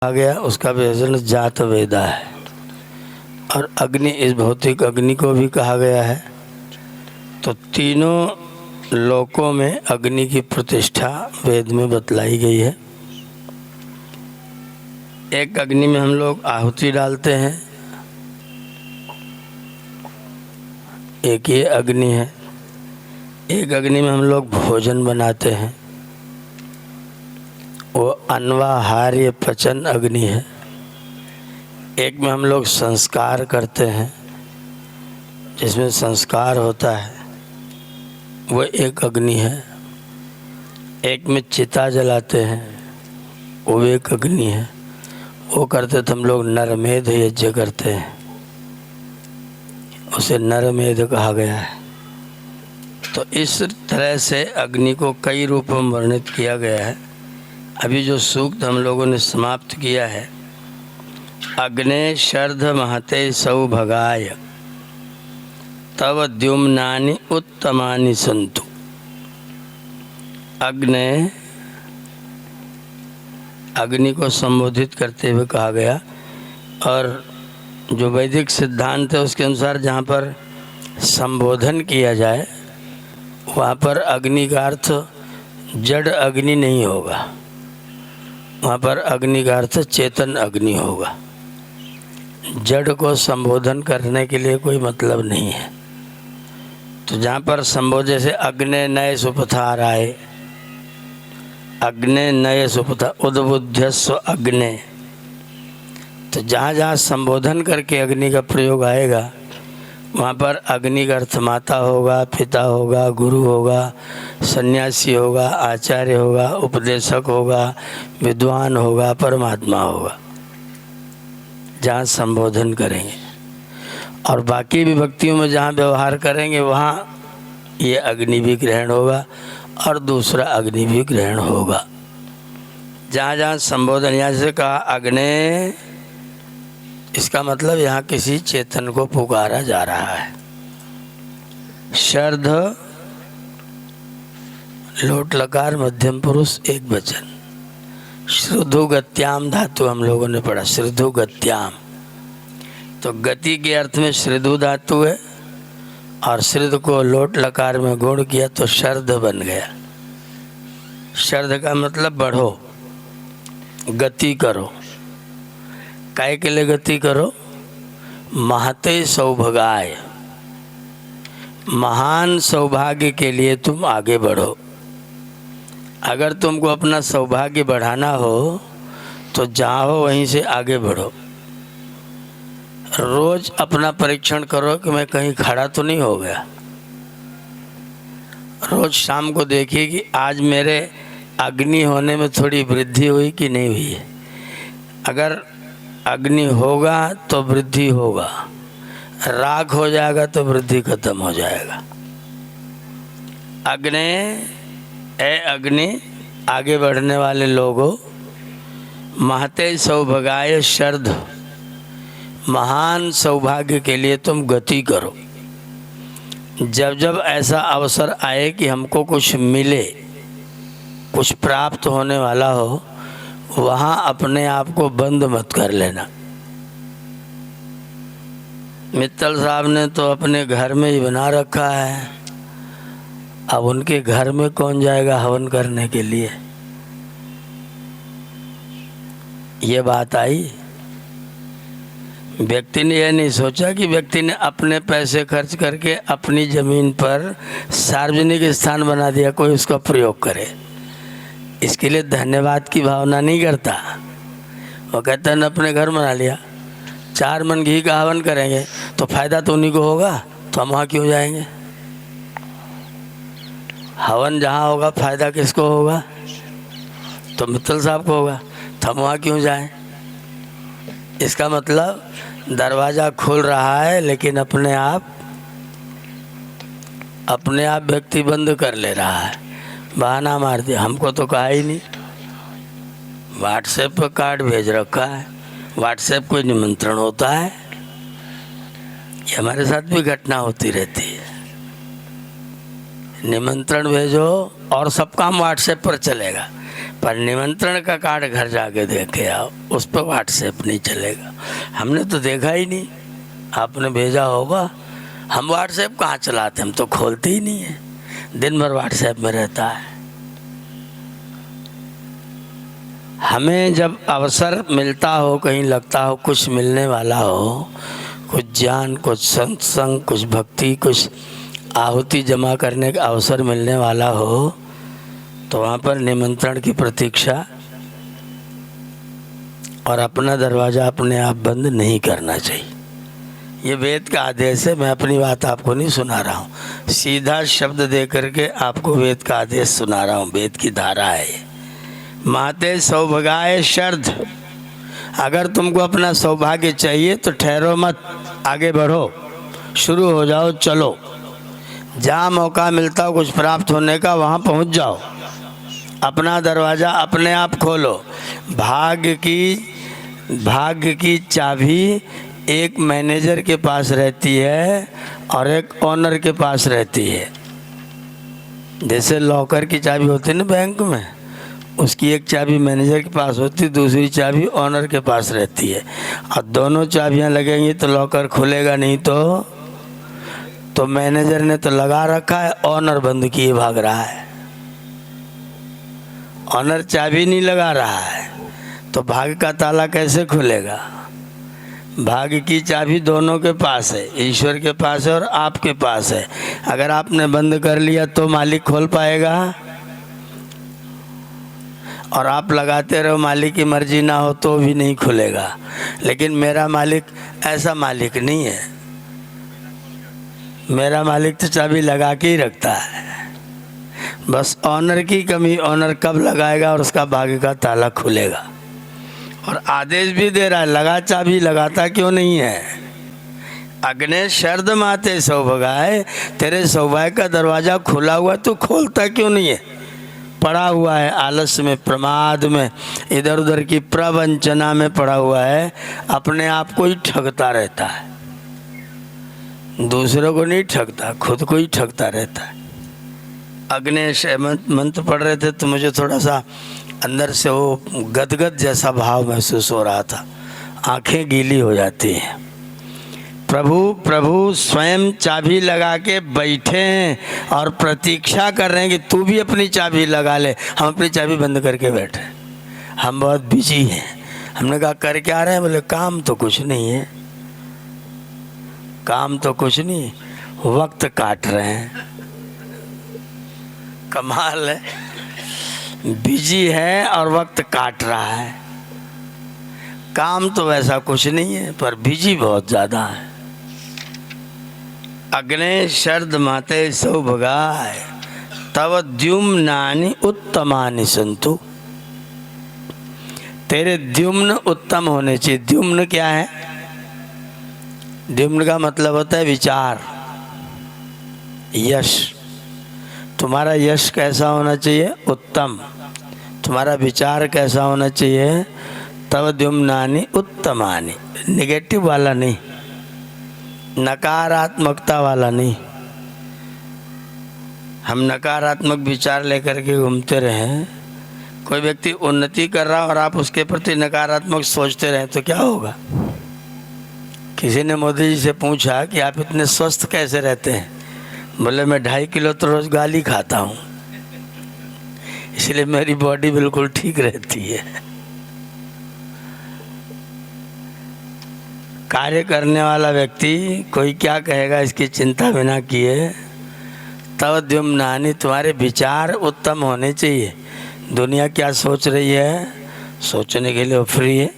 आ गया उसका विभाजन जात वेदा है। और अग्नि, इस भौतिक अग्नि को भी कहा गया है। तो तीनों लोकों में अग्नि की प्रतिष्ठा वेद में बतलाई गई है। एक अग्नि में हम लोग आहुति डालते हैं, एक ये अग्नि है। एक अग्नि में हम लोग भोजन बनाते हैं, वो अन्वाहार्य पचन अग्नि है। एक में हम लोग संस्कार करते हैं, जिसमें संस्कार होता है, वो एक अग्नि है। एक में चिता जलाते हैं, वो एक अग्नि है। वो करते तो हम लोग नरमेध यज्ञ करते हैं, उसे नरमेध कहा गया है। तो इस तरह से अग्नि को कई रूपों में वर्णित किया गया है। अभी जो सूक्त हम लोगों ने समाप्त किया है, अग्ने शर्ध महते सौभगाय तव द्युम्नानि उत्तमानि सन्तु। अग्नि को संबोधित करते हुए कहा गया। और जो वैदिक सिद्धांत है उसके अनुसार जहाँ पर संबोधन किया जाए वहाँ पर अग्नि का अर्थ जड़ अग्नि नहीं होगा, वहाँ पर अग्नि का अर्थ चेतन अग्नि होगा। जड़ को संबोधन करने के लिए कोई मतलब नहीं है। तो जहाँ पर संबोधन, जैसे अग्ने नए सुपथा राय, अग्ने नए सुपथा उद्बुद्धस्व अग्ने, तो जहाँ जहाँ संबोधन करके अग्नि का प्रयोग आएगा वहाँ पर अग्नि का अर्थ माता होगा, पिता होगा, गुरु होगा, सन्यासी होगा, आचार्य होगा, उपदेशक होगा, विद्वान होगा, परमात्मा होगा, जहाँ संबोधन करेंगे। और बाकी विभक्तियों में जहाँ व्यवहार करेंगे वहाँ ये अग्नि भी ग्रहण होगा और दूसरा अग्नि भी ग्रहण होगा। जहाँ जहाँ संबोधन, यहाँ से कहा अग्ने, इसका मतलब यहाँ किसी चेतन को पुकारा जा रहा है। शर्ध लोट लकार मध्यम पुरुष एक वचन। श्रुधु गत्याम धातु हम लोगों ने पढ़ा, श्रुधु गत्याम। तो गति के अर्थ में श्रुधु धातु है और श्रुध को लोट लकार में गुण किया तो शर्ध बन गया। शर्ध का मतलब बढ़ो, गति करो। काय के लिए गति करो? महते सौभगाय, महान सौभाग्य के लिए तुम आगे बढ़ो। अगर तुमको अपना सौभाग्य बढ़ाना हो तो जहाँ हो वहीं से आगे बढ़ो। रोज अपना परीक्षण करो कि मैं कहीं खड़ा तो नहीं हो गया। रोज शाम को देखिए कि आज मेरे अग्नि होने में थोड़ी वृद्धि हुई कि नहीं हुई है। अगर अग्नि होगा तो वृद्धि होगा, राख हो जाएगा तो वृद्धि खत्म हो जाएगा। अग्नि, ए अग्नि, आगे बढ़ने वाले लोगों, महते सौभगाय शर्ध, महान सौभाग्य के लिए तुम गति करो। जब जब ऐसा अवसर आए कि हमको कुछ मिले, कुछ प्राप्त होने वाला हो, वहाँ अपने आप को बंद मत कर लेना। मित्तल साहब ने तो अपने घर में ही बना रखा है, अब उनके घर में कौन जाएगा हवन करने के लिए? ये बात आई। व्यक्ति ने यह नहीं सोचा कि व्यक्ति ने अपने पैसे खर्च करके अपनी जमीन पर सार्वजनिक स्थान बना दिया, कोई उसका प्रयोग करे। इसके लिए धन्यवाद की भावना नहीं करता। वो कहता है अपने घर बना लिया, 4 मन घी का हवन करेंगे तो फायदा तो उन्हीं को होगा, तो हम वहाँ क्यों जाएंगे? हवन जहाँ होगा फायदा किसको होगा? तो मित्तल साहब को होगा, तो हम वहाँ क्यों जाएं? इसका मतलब दरवाज़ा खुल रहा है लेकिन अपने आप व्यक्ति बंद कर ले रहा है। बहाना मार दिया, हमको तो कहा ही नहीं। व्हाट्सएप पर कार्ड भेज रखा है, व्हाट्सएप कोई निमंत्रण होता है? ये हमारे साथ भी घटना होती रहती है। निमंत्रण भेजो और सब काम व्हाट्सएप पर चलेगा। पर निमंत्रण का कार्ड घर जाके देखे आओ, उस पर व्हाट्सएप नहीं चलेगा। हमने तो देखा ही नहीं, आपने भेजा होगा। हम व्हाट्सएप कहाँ चलाते, हम तो खोलते ही नहीं है, दिन भर व्हाट्सएप में रहता है। हमें जब अवसर मिलता हो, कहीं लगता हो कुछ मिलने वाला हो, कुछ ज्ञान, कुछ सत्संग, कुछ भक्ति, कुछ आहुति जमा करने का अवसर मिलने वाला हो, तो वहाँ पर निमंत्रण की प्रतीक्षा और अपना दरवाज़ा अपने आप बंद नहीं करना चाहिए। ये वेद का आदेश है, मैं अपनी बात आपको नहीं सुना रहा हूँ, सीधा शब्द दे करके आपको वेद का आदेश सुना रहा हूँ। वेद की धारा है ये। माते सौभाग्य शर्ध, अगर तुमको अपना सौभाग्य चाहिए तो ठहरो मत, आगे बढ़ो, शुरू हो जाओ, चलो। जहाँ मौका मिलता हो कुछ प्राप्त होने का, वहाँ पहुँच जाओ। अपना दरवाज़ा अपने आप खोलो। भाग्य की चाबी एक मैनेजर के पास रहती है और एक ओनर के पास रहती है। जैसे लॉकर की चाबी होती है ना बैंक में, उसकी एक चाबी मैनेजर के पास होती है, दूसरी चाबी ओनर के पास रहती है। और दोनों चाबियां लगेंगी तो लॉकर खुलेगा नहीं। तो मैनेजर ने तो लगा रखा है, ओनर बंद किए भाग रहा है। ऑनर चाबी नहीं लगा रहा है तो भाग्य का ताला कैसे खुलेगा? भाग्य की चाबी दोनों के पास है, ईश्वर के पास है और आपके पास है। अगर आपने बंद कर लिया तो मालिक खोल पाएगा, और आप लगाते रहो, मालिक की मर्जी ना हो तो भी नहीं खुलेगा। लेकिन मेरा मालिक ऐसा मालिक नहीं है, मेरा मालिक तो चाबी लगा के ही रखता है। बस ऑनर की कमी, ऑनर कब लगाएगा और उसका भाग्य का ताला खुलेगा। और आदेश भी दे रहा है, लगा चाबी, लगाता क्यों नहीं है? अग्ने शर्द माते सौभाग्य, तेरे सौभाग्य का दरवाजा खुला हुआ, तू खोलता क्यों नहीं है? पड़ा हुआ है आलस्य में, प्रमाद में, इधर उधर की प्रवंचना में पड़ा हुआ है, अपने आप को ही ठगता रहता है, दूसरों को नहीं ठगता, खुद को ही ठगता रहता है। अग्नेश मंत्र पढ़ रहे थे तो मुझे थोड़ा सा अंदर से वो गदगद जैसा भाव महसूस हो रहा था, आंखें गीली हो जाती हैं। प्रभु स्वयं चाबी लगा के बैठे हैं और प्रतीक्षा कर रहे हैं कि तू भी अपनी चाबी लगा ले। हम अपनी चाबी बंद करके बैठे, हम बहुत बिजी हैं। हमने कहा कर क्या रहे हैं? बोले काम तो कुछ नहीं है, काम तो कुछ नहीं, वक्त काट रहे हैं। कमाल है, बिजी है और वक्त काट रहा है। काम तो वैसा कुछ नहीं है पर बिजी बहुत ज़्यादा है। अग्ने शर्द माते सौभाग्य, तव द्युम्नानि उत्तमानि सन्तु, तेरे द्युम्न उत्तम होने चाहिए। द्युम्न क्या है? द्युम्न का मतलब होता है विचार, यश। तुम्हारा यश कैसा होना चाहिए? उत्तम। तुम्हारा विचार कैसा होना चाहिए? तव द्युम्नानि उत्तमानि, नेगेटिव वाला नहीं, नकारात्मकता वाला नहीं। हम नकारात्मक विचार लेकर के घूमते रहें, कोई व्यक्ति उन्नति कर रहा और आप उसके प्रति नकारात्मक सोचते रहें तो क्या होगा? किसी ने मोदी जी से पूछा कि आप इतने स्वस्थ कैसे रहते हैं? बोले मैं 2.5 किलो तो रोज गाली खाता हूँ, इसलिए मेरी बॉडी बिल्कुल ठीक रहती है। कार्य करने वाला व्यक्ति कोई क्या कहेगा इसकी चिंता बिना किए, तव द्युम्नानि, तुम्हारे विचार उत्तम होने चाहिए। दुनिया क्या सोच रही है, सोचने के लिए वो फ्री है,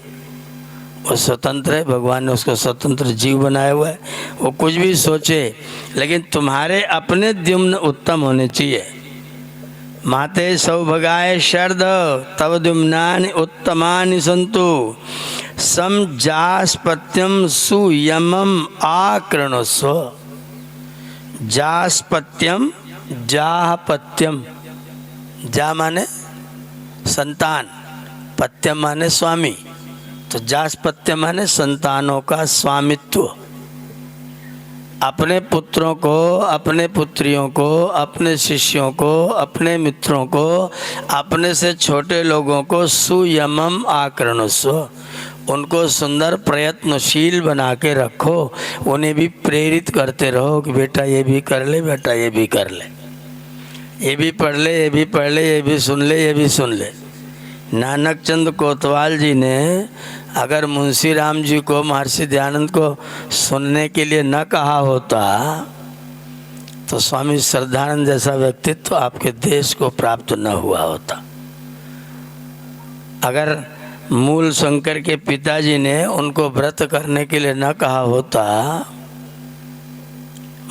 वो स्वतंत्र है, भगवान ने उसको स्वतंत्र जीव बनाया हुआ है, वो कुछ भी सोचे, लेकिन तुम्हारे अपने द्युम्न उत्तम होने चाहिए। माते सौभाग्य शर्द, तव द्युम्नानि उत्तमानि सन्तु, समजास्पत्यम सुयमम आकृणस्व। जास्पत्यम, जाहपत्यम, जा माने संतान, पत्यम माने स्वामी, तो जास्पत्य माने संतानों का स्वामित्व। अपने पुत्रों को, अपने पुत्रियों को, अपने शिष्यों को, अपने मित्रों को, अपने से छोटे लोगों को सुयमम आकृणस्व, उनको सुंदर प्रयत्नशील बना के रखो। उन्हें भी प्रेरित करते रहो कि बेटा ये भी कर ले, बेटा ये भी कर ले, ये भी पढ़ ले, ये भी पढ़ ले, ये भी सुन ले, ये भी सुन ले। नानक चंद कोतवाल जी ने अगर मुंशी राम जी को, महर्षि दयानंद को सुनने के लिए न कहा होता तो स्वामी श्रद्धानंद जैसा व्यक्तित्व आपके देश को प्राप्त न हुआ होता। अगर मूल शंकर के पिताजी ने उनको व्रत करने के लिए न कहा होता,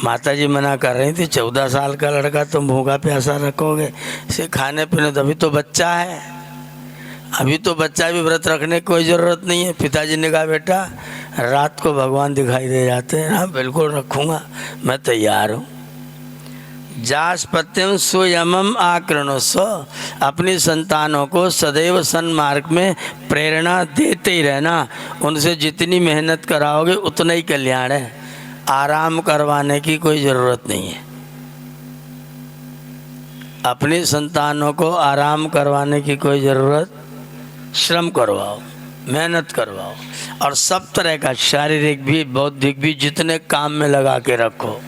माताजी मना कर रही थी 14 साल का लड़का तुम भूखा प्यासा रखोगे, इसे खाने पीने, अभी तो बच्चा है, अभी तो बच्चा भी व्रत रखने की कोई ज़रूरत नहीं है। पिताजी ने कहा बेटा रात को भगवान दिखाई दे जाते हैं, हाँ बिल्कुल रखूँगा, मैं तैयार हूँ। जास्पत्यम सुयमम आकृणस्व, अपनी संतानों को सदैव सन्मार्ग में प्रेरणा देते ही रहना। उनसे जितनी मेहनत कराओगे उतना ही कल्याण है, आराम करवाने की कोई ज़रूरत नहीं है। अपनी संतानों को आराम करवाने की कोई ज़रूरत, श्रम करवाओ, मेहनत करवाओ, और सब तरह का शारीरिक भी बौद्धिक भी जितने काम में लगा के रखो,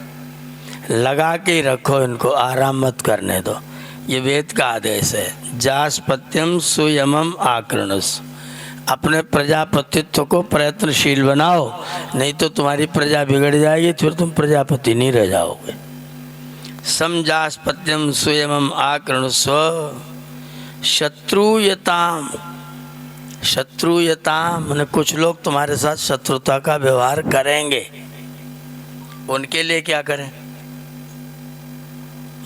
लगा के ही रखो, इनको आराम मत करने दो। ये वेद का आदेश है। जास्पत्यम सुयमम आकृणस, अपने प्रजापतित्व को प्रयत्नशील बनाओ, नहीं तो तुम्हारी प्रजा बिगड़ जाएगी, फिर तुम प्रजापति नहीं रह जाओगे। समजास्पत्यम सुयमम आकृणस्व शत्रुयताम, शत्रुयताम मैंने कुछ लोग तुम्हारे साथ शत्रुता का व्यवहार करेंगे, उनके लिए क्या करें?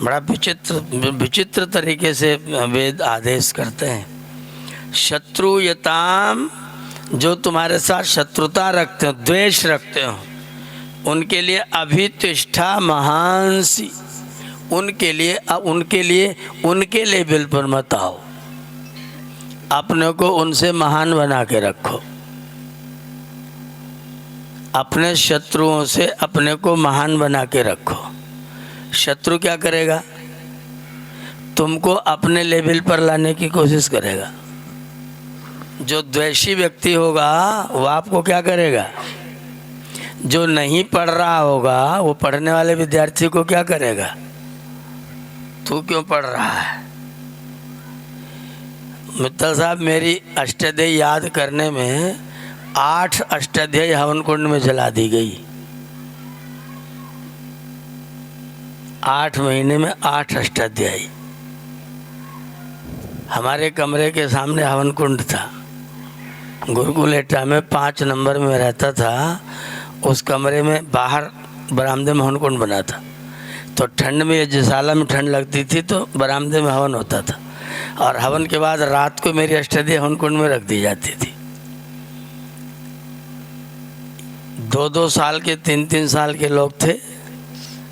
बड़ा विचित्र तरीके से वेद आदेश करते हैं। शत्रुयताम, जो तुम्हारे साथ शत्रुता रखते हो, द्वेष रखते हो, उनके लिए अभितिष्ठा महांसी, उनके लिए लेवल पर मत आओ, अपने को उनसे महान बना के रखो। अपने शत्रुओं से अपने को महान बना के रखो। शत्रु क्या करेगा? तुमको अपने लेवल पर लाने की कोशिश करेगा। जो द्वेषी व्यक्ति होगा वो आपको क्या करेगा? जो नहीं पढ़ रहा होगा वो पढ़ने वाले विद्यार्थी को क्या करेगा? तू क्यों पढ़ रहा है? मित्तल साहब, मेरी अष्टाध्यायी याद करने में 8 अष्टाध्यायी हवन कुंड में जला दी गई। 8 महीने में 8 अष्टाध्यायी। हमारे कमरे के सामने हवन कुंड था। गुरुकुल एटा में 5 नंबर में रहता था। उस कमरे में बाहर बरामदे में हवन कुंड बना था। तो ठंड में, यज्ञशाला में ठंड लगती थी तो बरामदे में हवन होता था, और हवन के बाद रात को मेरी अष्टाध्यायी हवन कुंड में रख दी जाती थी। 2-2 साल के, 3-3 साल के लोग थे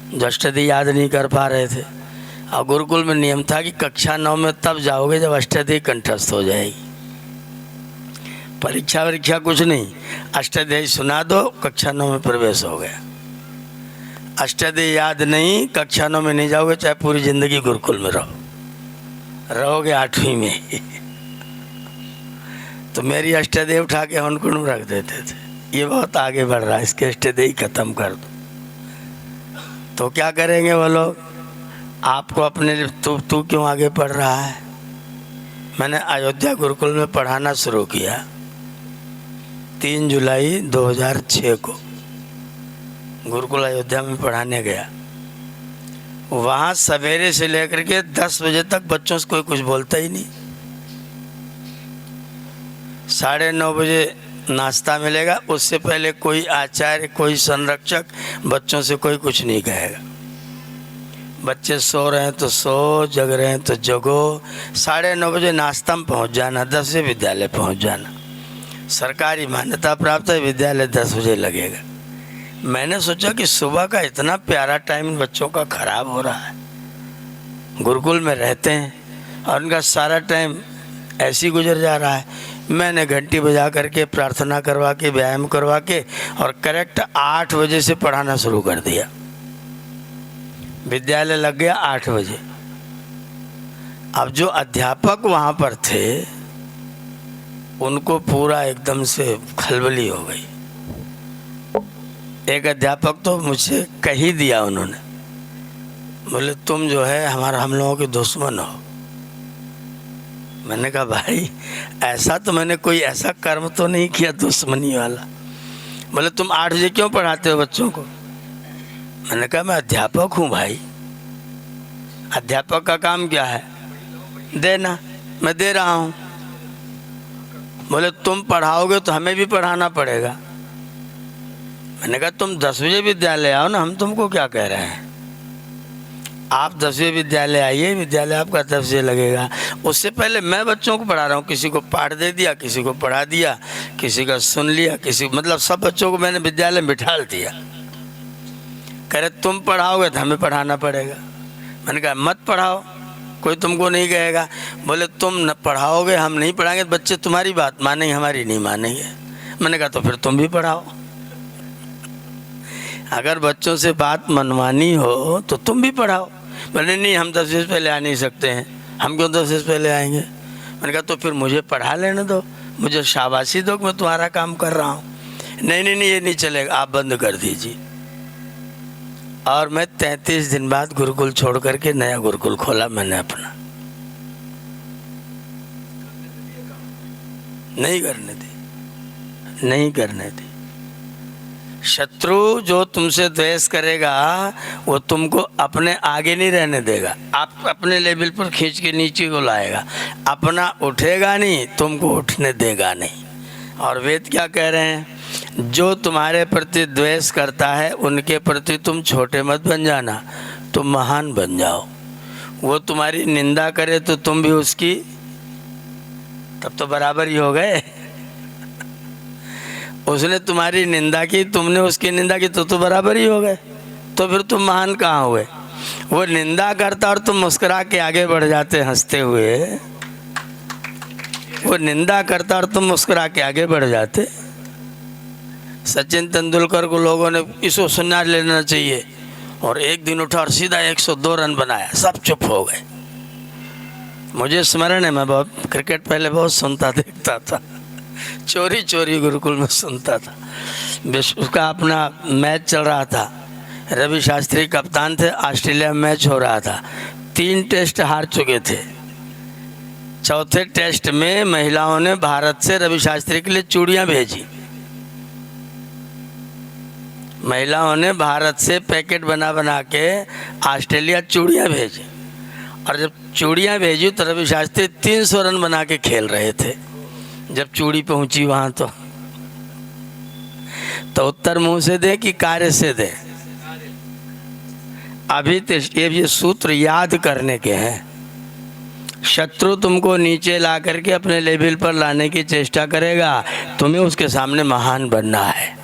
जो अष्टाध्यायी याद नहीं कर पा रहे थे। और गुरुकुल में नियम था कि कक्षा 9 में तब जाओगे जब अष्टाध्यायी कंठस्थ हो जाएगी। परीक्षा कुछ नहीं, अष्टाध्यायी सुना दो, कक्षा 9 में प्रवेश हो गया। अष्टाध्यायी याद नहीं, कक्षा 9 में नहीं जाओगे, चाहे पूरी जिंदगी गुरुकुल में रहोगे 8वीं में। तो मेरी अष्टाध्यायी उठा के हवन कुंड में रख देते थे। ये बहुत आगे बढ़ रहा है, इसके अष्टाध्यायी खत्म कर दो। तो क्या करेंगे वो लोग? आपको अपने लिए, तू क्यों आगे पढ़ रहा है? मैंने अयोध्या गुरुकुल में पढ़ाना शुरू किया 3 जुलाई 2006 को। गुरुकुल अयोध्या में पढ़ाने गया। वहाँ सवेरे से लेकर के 10 बजे तक बच्चों से कोई कुछ बोलता ही नहीं। 9:30 बजे नाश्ता मिलेगा, उससे पहले कोई आचार्य, कोई संरक्षक बच्चों से कोई कुछ नहीं कहेगा। बच्चे सो रहे हैं तो सो, जग रहे हैं तो जगो। 9:30 बजे नाश्ता में पहुँच जाना, 10 बजे विद्यालय पहुँच जाना। सरकारी मान्यता प्राप्त है, विद्यालय 10 बजे लगेगा। मैंने सोचा कि सुबह का इतना प्यारा टाइम बच्चों का खराब हो रहा है। गुरुकुल में रहते हैं और उनका सारा टाइम ऐसे ही गुजर जा रहा है। मैंने घंटी बजा करके प्रार्थना करवा के व्यायाम करवा के और करेक्ट 8 बजे से पढ़ाना शुरू कर दिया। विद्यालय लग गया 8 बजे। अब जो अध्यापक वहाँ पर थे उनको पूरा एकदम से खलबली हो गई। एक अध्यापक तो मुझसे कह ही दिया उन्होंने, बोले तुम जो है हम लोगों के दुश्मन हो। मैंने कहा भाई ऐसा तो मैंने कोई ऐसा कर्म तो नहीं किया दुश्मनी वाला। बोले तुम 8 बजे क्यों पढ़ाते हो बच्चों को? मैंने कहा मैं अध्यापक हूँ भाई, अध्यापक का काम क्या है? देना, मैं दे रहा हूँ। बोले तुम पढ़ाओगे तो हमें भी पढ़ाना पड़ेगा। मैंने कहा तुम 10 बजे विद्यालय आओ ना, हम तुमको क्या कह रहे हैं। आप 10 बजे विद्यालय आइए, विद्यालय आपका 10 बजे लगेगा। उससे पहले मैं बच्चों को पढ़ा रहा हूँ, किसी को पाठ दे दिया, किसी को पढ़ा दिया, किसी का सुन लिया, किसी मतलब सब बच्चों को मैंने विद्यालय में बिठा दिया। कह रहे तुम पढ़ाओगे तो हमें पढ़ाना पड़ेगा। मैंने कहा मत पढ़ाओ, कोई तुमको नहीं कहेगा। बोले तुम न पढ़ाओगे हम नहीं पढ़ाएंगे, बच्चे तुम्हारी बात मानेंगे हमारी नहीं मानेंगे। मैंने कहा तो फिर तुम भी पढ़ाओ। अगर बच्चों से बात मनवानी हो तो तुम भी पढ़ाओ। बोले नहीं हम 10 बजे पहले आ नहीं सकते हैं, हम क्यों 10 बजे पहले आएंगे। मैंने कहा तो फिर मुझे पढ़ा लेने दो, मुझे शाबाशी दो कि मैं तुम्हारा काम कर रहा हूँ। नहीं नहीं नहीं ये नहीं चलेगा, आप बंद कर दीजिए। और मैं 33 दिन बाद गुरुकुल छोड़ करके नया गुरुकुल खोला मैंने अपना। नहीं करने दी, नहीं करने दी। शत्रु जो तुमसे द्वेष करेगा वो तुमको अपने आगे नहीं रहने देगा, आप अपने लेवल पर खींच के नीचे को लाएगा, अपना उठेगा नहीं, तुमको उठने देगा नहीं। और वेद क्या कह रहे हैं? जो तुम्हारे प्रति द्वेष करता है उनके प्रति तुम छोटे मत बन जाना, तुम महान बन जाओ। वो तुम्हारी निंदा करे तो तुम भी उसकी, तब तो बराबर ही हो गए। उसने तुम्हारी निंदा की, तुमने उसकी निंदा की, तो बराबर ही हो गए। तो फिर तुम महान कहाँ हुए? वो निंदा करता और तुम मुस्कुरा के आगे बढ़ जाते हंसते हुए। वो निंदा करता और तुम मुस्कुरा के आगे बढ़ जाते। सचिन तेंदुलकर को लोगों ने इसको सुना लेना चाहिए, और एक दिन उठा और सीधा 102 रन बनाया, सब चुप हो गए। मुझे स्मरण है, मैं बहुत क्रिकेट पहले बहुत सुनता देखता था, चोरी चोरी गुरुकुल में सुनता था। विश्व का अपना मैच चल रहा था, रवि शास्त्री कप्तान थे, ऑस्ट्रेलिया में मैच हो रहा था। 3 टेस्ट हार चुके थे। चौथे टेस्ट में महिलाओं ने भारत से रवि शास्त्री के लिए चूड़ियां भेजी। महिलाओं ने भारत से पैकेट बना बना के ऑस्ट्रेलिया चूड़ियां भेजी, और जब चूड़ियां भेजी तो रवि शास्त्री 300 रन बना के खेल रहे थे। जब चूड़ी पहुंची वहां तो उत्तर मुंह से दे कि कार्य से दे। अभी तो ये सूत्र याद करने के हैं। शत्रु तुमको नीचे ला करके अपने लेवल पर लाने की चेष्टा करेगा, तुम्हें उसके सामने महान बनना है।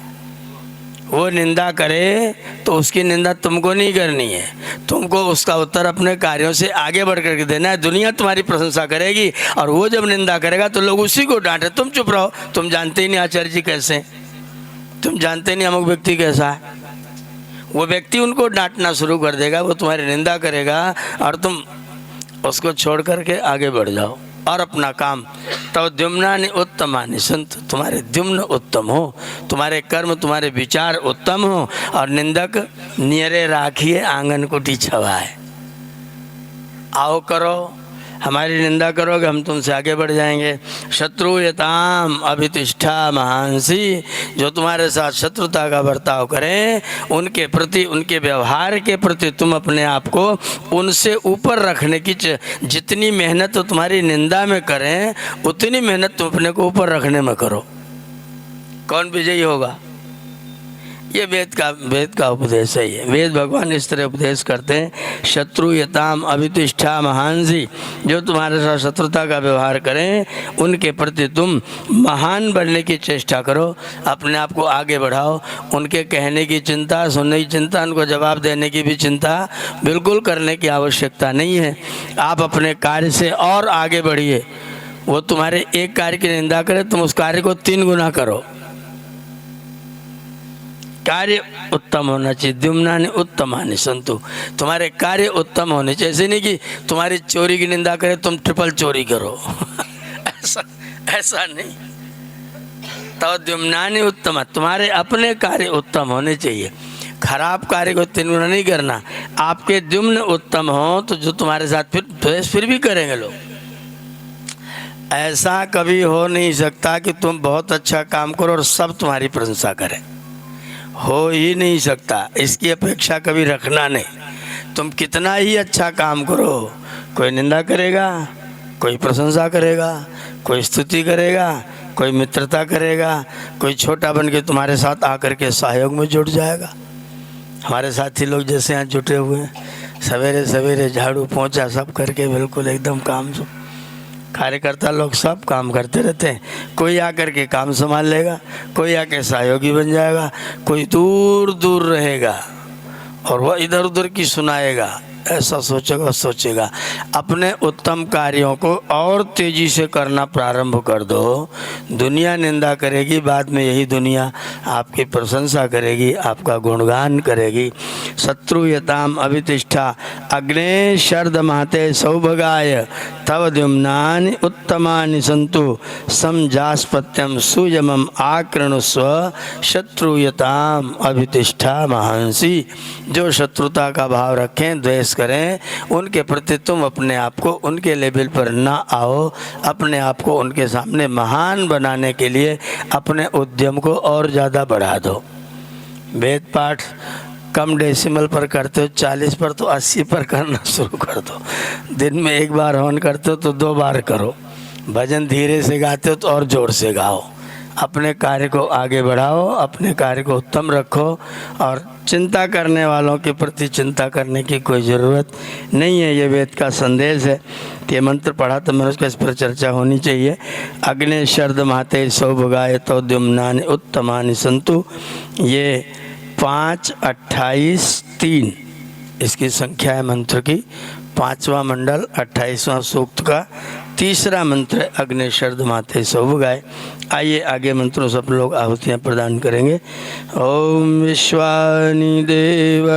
वो निंदा करे तो उसकी निंदा तुमको नहीं करनी है, तुमको उसका उत्तर अपने कार्यों से आगे बढ़ करके देना है। दुनिया तुम्हारी प्रशंसा करेगी, और वो जब निंदा करेगा तो लोग उसी को डांटे। तुम चुप रहो, तुम जानते ही नहीं आचार्य जी कैसे, तुम जानते नहीं अमुक व्यक्ति कैसा है। वो व्यक्ति उनको डांटना शुरू कर देगा, वो तुम्हारी निंदा करेगा, और तुम उसको छोड़ करके आगे बढ़ जाओ और अपना काम। तो द्युम्नानि उत्तमानि संत, तुम्हारे द्युम्न उत्तम हो, तुम्हारे कर्म तुम्हारे विचार उत्तम हो, और निंदक नियरे राखिए आंगन कुटी छवाए। आओ करो, हमारी निंदा करोगे हम तुमसे आगे बढ़ जाएंगे। शत्रुयताम अभितिष्ठा महांसी, जो तुम्हारे साथ शत्रुता का बर्ताव करें उनके प्रति, उनके व्यवहार के प्रति तुम अपने आप को उनसे ऊपर रखने की जितनी मेहनत तो तुम्हारी निंदा में करें, उतनी मेहनत तुम अपने को ऊपर रखने में करो। कौन विजयी होगा? ये वेद का उपदेश है। ये वेद भगवान इस तरह उपदेश करते हैं, शत्रुयताम अभितिष्ठा महांसी, जो तुम्हारे साथ शत्रुता का व्यवहार करें उनके प्रति तुम महान बनने की चेष्टा करो, अपने आप को आगे बढ़ाओ। उनके कहने की चिंता, सुनने की चिंता, उनको जवाब देने की भी चिंता बिल्कुल करने की आवश्यकता नहीं है। आप अपने कार्य से और आगे बढ़िए। वो तुम्हारे एक कार्य की निंदा करे, तुम उस कार्य को 3 गुना करो। कार्य उत्तम होना चाहिए। द्युम्नानि उत्तमानि सन्तु, तुम्हारे कार्य उत्तम होने चाहिए। ऐसे नहीं कि तुम्हारी चोरी की निंदा करे तुम ट्रिपल चोरी करो ऐसा नहीं। तो द्युम्नानि उत्तम, तुम्हारे अपने कार्य उत्तम होने चाहिए। खराब कार्य को 3 गुना नहीं करना। आपके द्युम्न उत्तम हो तो जो तुम्हारे साथ फिर द्वेष फिर भी करेंगे लोग। ऐसा कभी हो नहीं सकता कि तुम बहुत अच्छा काम करो और सब तुम्हारी प्रशंसा करें, हो ही नहीं सकता। इसकी अपेक्षा कभी रखना नहीं। तुम कितना ही अच्छा काम करो, कोई निंदा करेगा, कोई प्रशंसा करेगा, कोई स्तुति करेगा, कोई मित्रता करेगा, कोई छोटा बन के तुम्हारे साथ आकर के सहयोग में जुट जाएगा। हमारे साथी लोग जैसे यहाँ जुटे हुए हैं, सवेरे सवेरे झाड़ू पोंछा सब करके बिल्कुल एकदम काम, कार्यकर्ता लोग सब काम करते रहते हैं। कोई आकर के काम संभाल लेगा, कोई आके सहयोगी बन जाएगा, कोई दूर दूर रहेगा और वह इधर उधर की सुनाएगा। ऐसा सोचेगा। अपने उत्तम कार्यों को और तेजी से करना प्रारंभ कर दो। दुनिया निंदा करेगी, बाद में यही दुनिया आपकी प्रशंसा करेगी, आपका गुणगान करेगी। शत्रुयताम अभितिष्ठा अग्ने शर्द महते सौभगाय तव द्युम्नानि उत्तमानि सन्तु समजास्पत्यम सुयमम आकृणुस्व शत्रुयताम अभितिष्ठा महंसी। जो शत्रुता का भाव रखें, द्वेष करें, उनके प्रति तुम अपने आप को उनके लेवल पर ना आओ। अपने आप को उनके सामने महान बनाने के लिए अपने उद्यम को और ज़्यादा बढ़ा दो। वेद पाठ कम डेसिमल पर करते हो, 40 पर तो 80 पर करना शुरू कर दो। दिन में 1 बार हवन करते हो तो 2 बार करो। भजन धीरे से गाते हो तो और जोर से गाओ। अपने कार्य को आगे बढ़ाओ, अपने कार्य को उत्तम रखो और चिंता करने वालों के प्रति चिंता करने की कोई ज़रूरत नहीं है। ये वेद का संदेश है। ये मंत्र पढ़ा तो मैंने उसका इस पर चर्चा होनी चाहिए। अग्ने शर्द महते सौभगाय तो द्युम्नानि उत्तमानि सन्तु। ये 5, 28, 3 इसकी संख्या है मंत्र की। 5वां मंडल 28वां सूक्त का 3रा मंत्र अग्नि शर्द माते सौभगाय। आइए आगे मंत्रों सब लोग आहुतियाँ प्रदान करेंगे। ओम विश्वानि देव